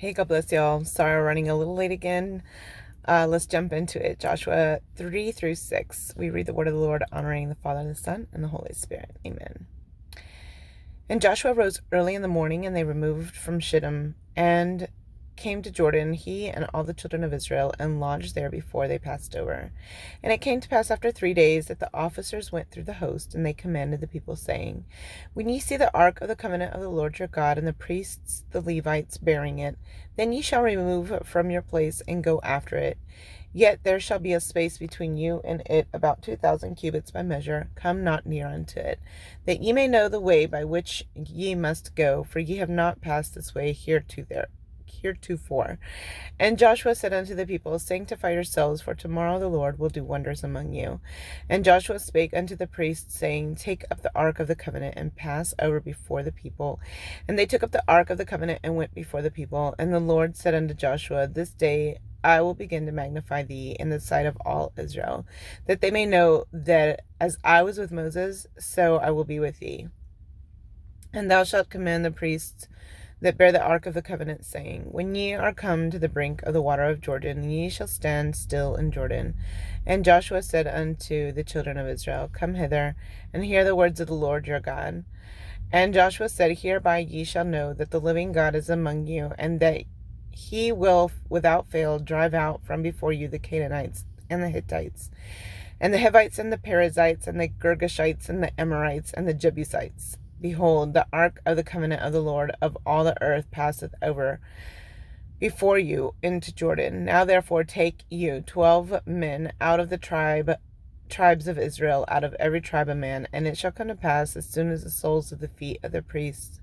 Hey, God bless y'all. Sorry, we're running a little late again. Let's jump into it. Joshua 3 through 6. We read the word of the Lord, honoring the Father, and the Son, and the Holy Spirit. Amen. And Joshua rose early in the morning, and they removed from Shittim and came to Jordan, he and all the children of Israel, and lodged there before they passed over. And it came to pass after 3 days that the officers went through the host, and they commanded the people, saying, When ye see the ark of the covenant of the Lord your God, and the priests, the Levites, bearing it, then ye shall remove from your place and go after it. Yet there shall be a space between you and it about 2,000 cubits by measure. Come not near unto it, that ye may know the way by which ye must go, for ye have not passed this way heretofore. And Joshua said unto the people, Sanctify yourselves, for tomorrow the Lord will do wonders among you. And Joshua spake unto the priests, saying, Take up the ark of the covenant, and pass over before the people. And they took up the ark of the covenant, and went before the people. And the Lord said unto Joshua, This day I will begin to magnify thee in the sight of all Israel, that they may know that as I was with Moses, so I will be with thee. And thou shalt command the priests that bear the ark of the covenant, saying, When ye are come to the brink of the water of Jordan, ye shall stand still in Jordan. And Joshua said unto the children of Israel, Come hither, and hear the words of the Lord your God. And Joshua said, Hereby ye shall know that the living God is among you, and that he will without fail drive out from before you the Canaanites, and the Hittites, and the Hivites, and the Perizzites, and the Girgashites, and the Amorites, and the Jebusites. Behold, the ark of the covenant of the Lord of all the earth passeth over before you into Jordan. Now therefore take you 12 men out of the tribes of Israel, out of every tribe a man. And it shall come to pass, as soon as the soles of the feet of the priests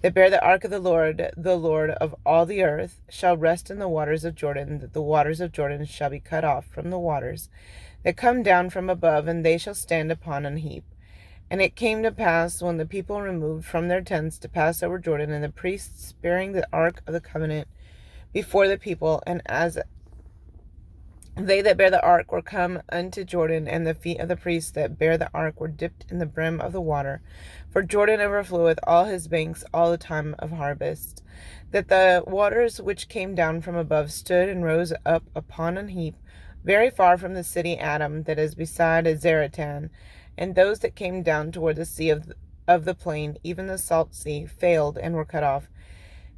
that bear the ark of the Lord of all the earth, shall rest in the waters of Jordan, that the waters of Jordan shall be cut off from the waters that come down from above, and they shall stand upon an heap. And it came to pass, when the people removed from their tents to pass over Jordan, and the priests bearing the ark of the covenant before the people, and as they that bear the ark were come unto Jordan, and the feet of the priests that bear the ark were dipped in the brim of the water, for Jordan overfloweth all his banks all the time of harvest, that the waters which came down from above stood and rose up upon an heap, very far from the city Adam, that is beside Zaratan. And those that came down toward the sea of the plain, even the salt sea, failed and were cut off.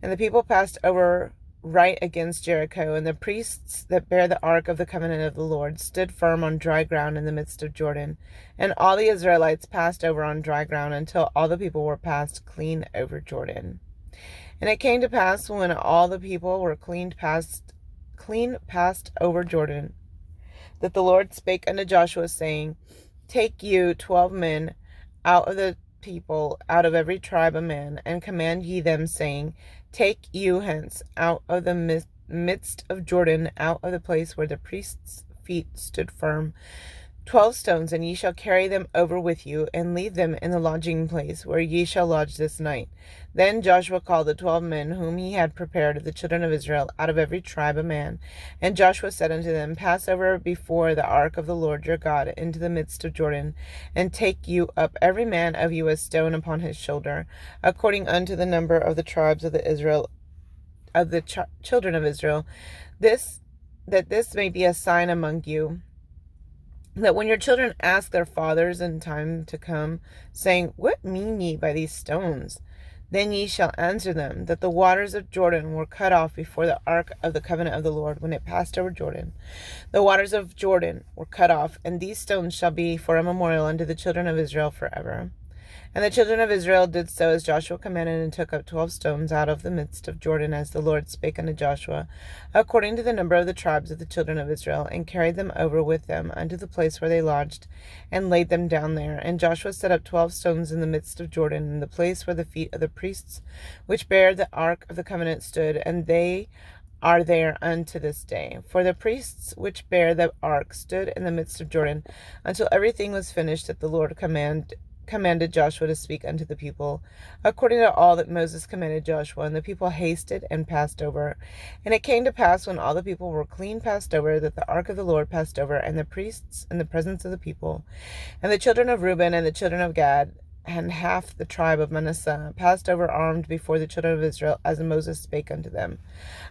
And the people passed over right against Jericho, and the priests that bear the ark of the covenant of the Lord stood firm on dry ground in the midst of Jordan. And all the Israelites passed over on dry ground until all the people were passed clean over Jordan. And it came to pass, when all the people were clean passed over Jordan, that the Lord spake unto Joshua, saying, Take you 12 men out of the people, out of every tribe a man, and command ye them, saying, Take you hence out of the midst of Jordan, out of the place where the priests' feet stood firm, 12 stones, and ye shall carry them over with you, and leave them in the lodging place where ye shall lodge this night. Then Joshua called the 12 men whom he had prepared of the children of Israel, out of every tribe a man. And Joshua said unto them, Pass over before the ark of the Lord your God into the midst of Jordan, and take you up every man of you a stone upon his shoulder, according unto the number of the tribes of the children of Israel, that this may be a sign among you, that when your children ask their fathers in time to come, saying, What mean ye by these stones? Then ye shall answer them, that the waters of Jordan were cut off before the ark of the covenant of the Lord, when it passed over Jordan. The waters of Jordan were cut off, and these stones shall be for a memorial unto the children of Israel forever. And the children of Israel did so as Joshua commanded, and took up 12 stones out of the midst of Jordan, as the Lord spake unto Joshua, according to the number of the tribes of the children of Israel, and carried them over with them unto the place where they lodged, and laid them down there. And Joshua set up 12 stones in the midst of Jordan, in the place where the feet of the priests which bear the ark of the covenant stood, and they are there unto this day. For the priests which bear the ark stood in the midst of Jordan, until everything was finished that the Lord commanded Joshua to speak unto the people, according to all that Moses commanded Joshua. And the people hasted and passed over. And it came to pass, when all the people were clean passed over, that the ark of the Lord passed over, and the priests in the presence of the people. And the children of Reuben and the children of Gad and half the tribe of Manasseh passed over armed before the children of Israel, as Moses spake unto them.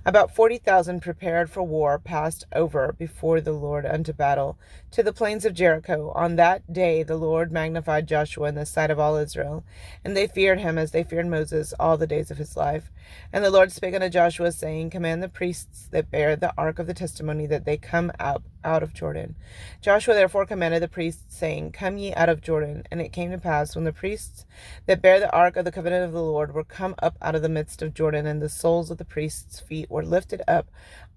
About 40,000 prepared for war passed over before the Lord unto battle to the plains of Jericho. On that day the Lord magnified Joshua in the sight of all Israel, and they feared him as they feared Moses all the days of his life. And the Lord spake unto Joshua, saying, Command the priests that bear the ark of the testimony that they come out of Jordan. Joshua therefore commanded the priests, saying, Come ye out of Jordan. And it came to pass, when the priests that bear the ark of the covenant of the Lord were come up out of the midst of Jordan, and the soles of the priests' feet were lifted up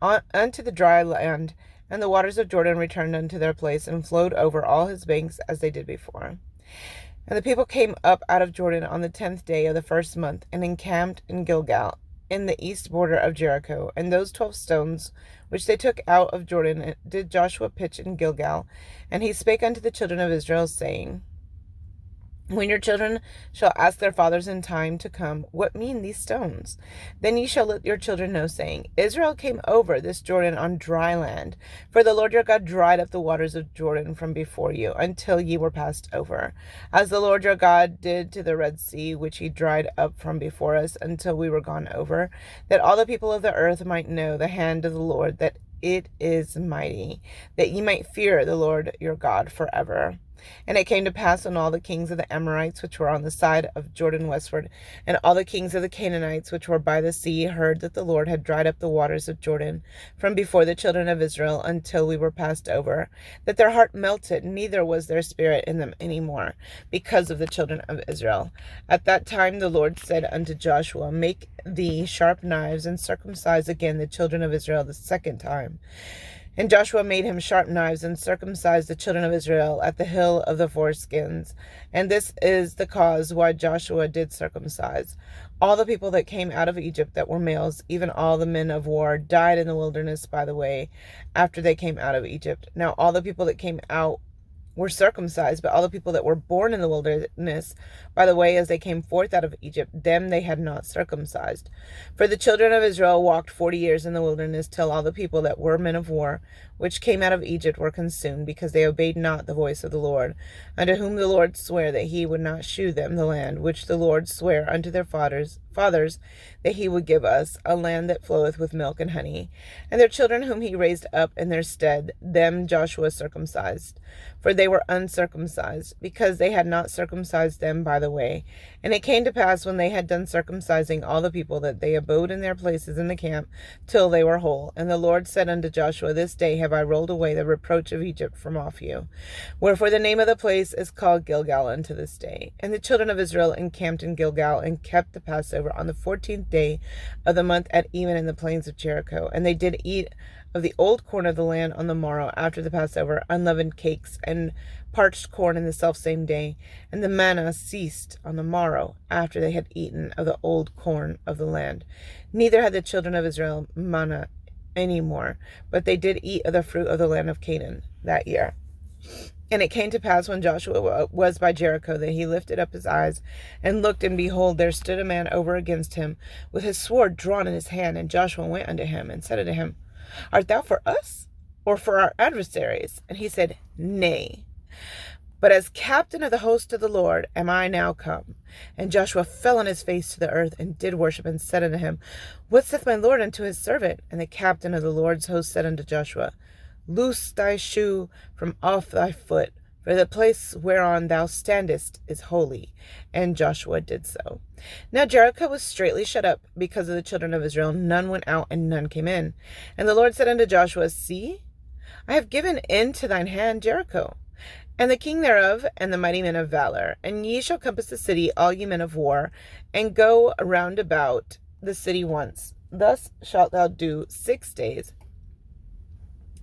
unto the dry land, and the waters of Jordan returned unto their place, and flowed over all his banks as they did before. And the people came up out of Jordan on the 10th day of the first month, and encamped in Gilgal, in the east border of Jericho. And those 12 stones which they took out of Jordan did Joshua pitch in Gilgal. And he spake unto the children of Israel, saying, When your children shall ask their fathers in time to come, What mean these stones? Then ye shall let your children know, saying, Israel came over this Jordan on dry land. For the Lord your God dried up the waters of Jordan from before you, until ye were passed over. As the Lord your God did to the Red Sea, which he dried up from before us, until we were gone over, that all the people of the earth might know the hand of the Lord, that it is mighty, that ye might fear the Lord your God forever. And it came to pass, when all the kings of the Amorites which were on the side of Jordan westward, and all the kings of the Canaanites which were by the sea, heard that the Lord had dried up the waters of Jordan from before the children of Israel until we were passed over, that their heart melted, neither was there spirit in them any more, because of the children of Israel. At that time the Lord said unto Joshua, Make thee sharp knives, and circumcise again the children of Israel the second time. And Joshua made him sharp knives, and circumcised the children of Israel at the hill of the foreskins. And this is the cause why Joshua did circumcise. All the people that came out of Egypt that were males, even all the men of war, died in the wilderness by the way, after they came out of Egypt. Now all the people that came out were circumcised, but all the people that were born in the wilderness by the way as they came forth out of Egypt, them they had not circumcised. For the children of Israel walked 40 years in the wilderness, till all the people that were men of war, which came out of Egypt, were consumed, because they obeyed not the voice of the Lord, unto whom the Lord sware that he would not shew them the land, which the Lord sware unto their fathers that he would give us, a land that floweth with milk and honey. And their children whom he raised up in their stead, them Joshua circumcised, for they were uncircumcised, because they had not circumcised them by the way. And it came to pass, when they had done circumcising all the people, that they abode in their places in the camp till they were whole. And the Lord said unto Joshua, This day have I rolled away the reproach of Egypt from off you. Wherefore the name of the place is called Gilgal unto this day. And the children of Israel encamped in Gilgal, and kept the Passover on the 14th day of the month at even in the plains of Jericho. And they did eat of the old corn of the land on the morrow after the Passover, unleavened cakes and parched corn in the selfsame day. And the manna ceased on the morrow after they had eaten of the old corn of the land. Neither had the children of Israel manna any more, but they did eat of the fruit of the land of Canaan that year. And it came to pass, when Joshua was by Jericho, that he lifted up his eyes and looked, and behold, there stood a man over against him, with his sword drawn in his hand. And Joshua went unto him, and said unto him, Art thou for us, or for our adversaries? And he said, Nay, but as captain of the host of the Lord am I now come. And Joshua fell on his face to the earth, and did worship, and said unto him, What saith my Lord unto his servant? And the captain of the Lord's host said unto Joshua, Loose thy shoe from off thy foot, for the place whereon thou standest is holy. And Joshua did so. Now Jericho was straitly shut up because of the children of Israel. None went out, and none came in. And the Lord said unto Joshua, See, I have given into thine hand Jericho, and the king thereof, and the mighty men of valor. And ye shall compass the city, all ye men of war, and go round about the city once. Thus shalt thou do 6 days.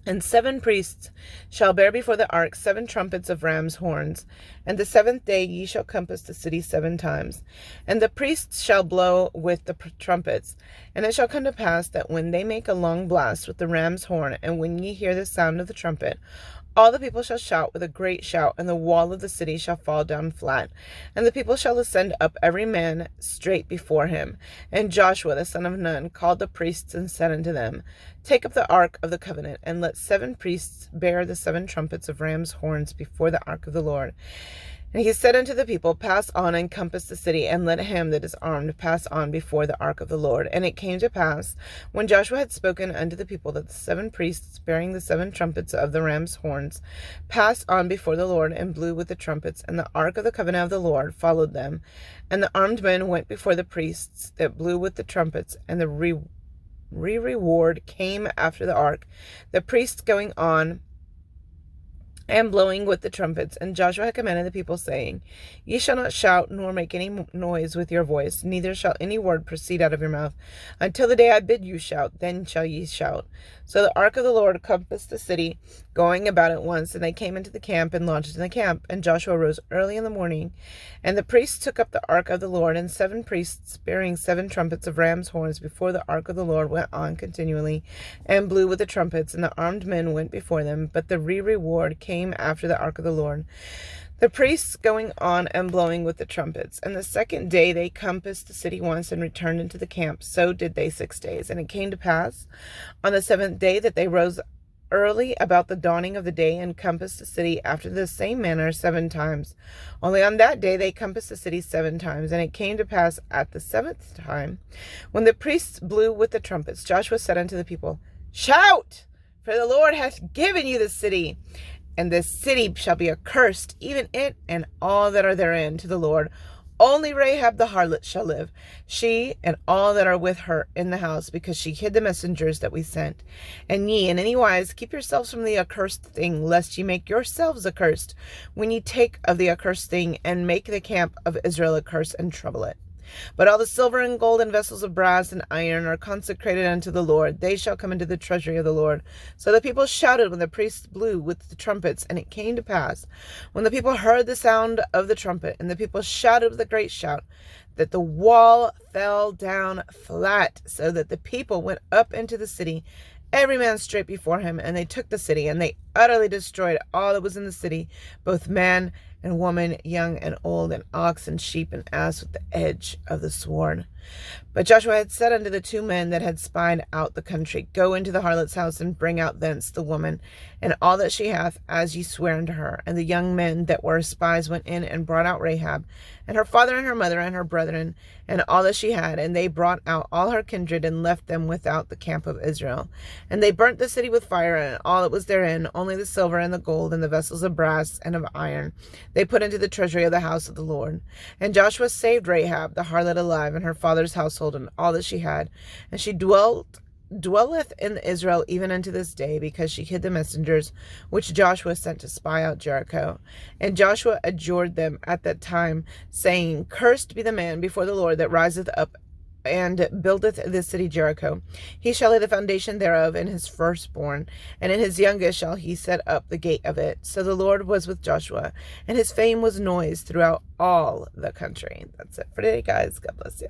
And 7 priests shall bear before the ark 7 trumpets of ram's horns. And the 7th day ye shall compass the city 7 times. And the priests shall blow with the trumpets. And it shall come to pass, that when they make a long blast with the ram's horn, and when ye hear the sound of the trumpet, all the people shall shout with a great shout, and the wall of the city shall fall down flat. And the people shall ascend up, every man straight before him. And Joshua the son of Nun called the priests, and said unto them, Take up the ark of the covenant, and let 7 priests bear the 7 trumpets of ram's horns before the ark of the Lord. And he said unto the people, Pass on and compass the city, and let him that is armed pass on before the ark of the Lord. And it came to pass, when Joshua had spoken unto the people, that the 7 priests, bearing the 7 trumpets of the ram's horns, passed on before the Lord, and blew with the trumpets. And the ark of the covenant of the Lord followed them. And the armed men went before the priests that blew with the trumpets, and the reward came after the ark, the priests going on and blowing with the trumpets. And Joshua had commanded the people, saying, Ye shall not shout, nor make any noise with your voice, neither shall any word proceed out of your mouth, until the day I bid you shout, then shall ye shout. So the ark of the Lord compassed the city, going about it once, and they came into the camp and lodged in the camp. And Joshua rose early in the morning, and the priests took up the ark of the Lord, and 7 priests, bearing 7 trumpets of ram's horns before the ark of the Lord, went on continually, and blew with the trumpets, and the armed men went before them. But the reward came after the ark of the Lord, the priests going on and blowing with the trumpets. And the 2nd day they compassed the city once, and returned into the camp. So did they 6 days. And it came to pass on the 7th day that they rose early about the dawning of the day, and compassed the city after the same manner 7 times. Only on that day they compassed the city 7 times. And it came to pass at the 7th time, when the priests blew with the trumpets, Joshua said unto the people, Shout, for the Lord hath given you the city, and this city shall be accursed, even it and all that are therein, to the Lord. Only Rahab the harlot shall live, she and all that are with her in the house, because she hid the messengers that we sent. And ye in any wise keep yourselves from the accursed thing, lest ye make yourselves accursed, when ye take of the accursed thing, and make the camp of Israel accursed, and trouble it. But all the silver and gold and vessels of brass and iron are consecrated unto the Lord. They shall come into the treasury of the Lord. So the people shouted when the priests blew with the trumpets. And it came to pass, when the people heard the sound of the trumpet, and the people shouted with a great shout, that the wall fell down flat, so that the people went up into the city, every man straight before him. And they took the city, and they utterly destroyed all that was in the city, both man and woman, young and old, and ox and sheep and ass, with the edge of the sword. But Joshua had said unto the 2 men that had spied out the country, Go into the harlot's house, and bring out thence the woman, and all that she hath, as ye swear unto her. And the young men that were spies went in, and brought out Rahab, and her father, and her mother, and her brethren, and all that she had. And they brought out all her kindred, and left them without the camp of Israel. And they burnt the city with fire, and all that was therein, only the silver and the gold, and the vessels of brass and of iron, they put into the treasury of the house of the Lord. And Joshua saved Rahab the harlot alive, and her father's household, and all that she had. And she dwelleth in Israel even unto this day, because she hid the messengers which Joshua sent to spy out Jericho. And Joshua adjured them at that time, saying, Cursed be the man before the Lord that riseth up and buildeth this city Jericho. He shall lay the foundation thereof in his firstborn, and in his youngest shall he set up the gate of it. So the Lord was with Joshua, and his fame was noised throughout all the country. That's it for today, guys. God bless you.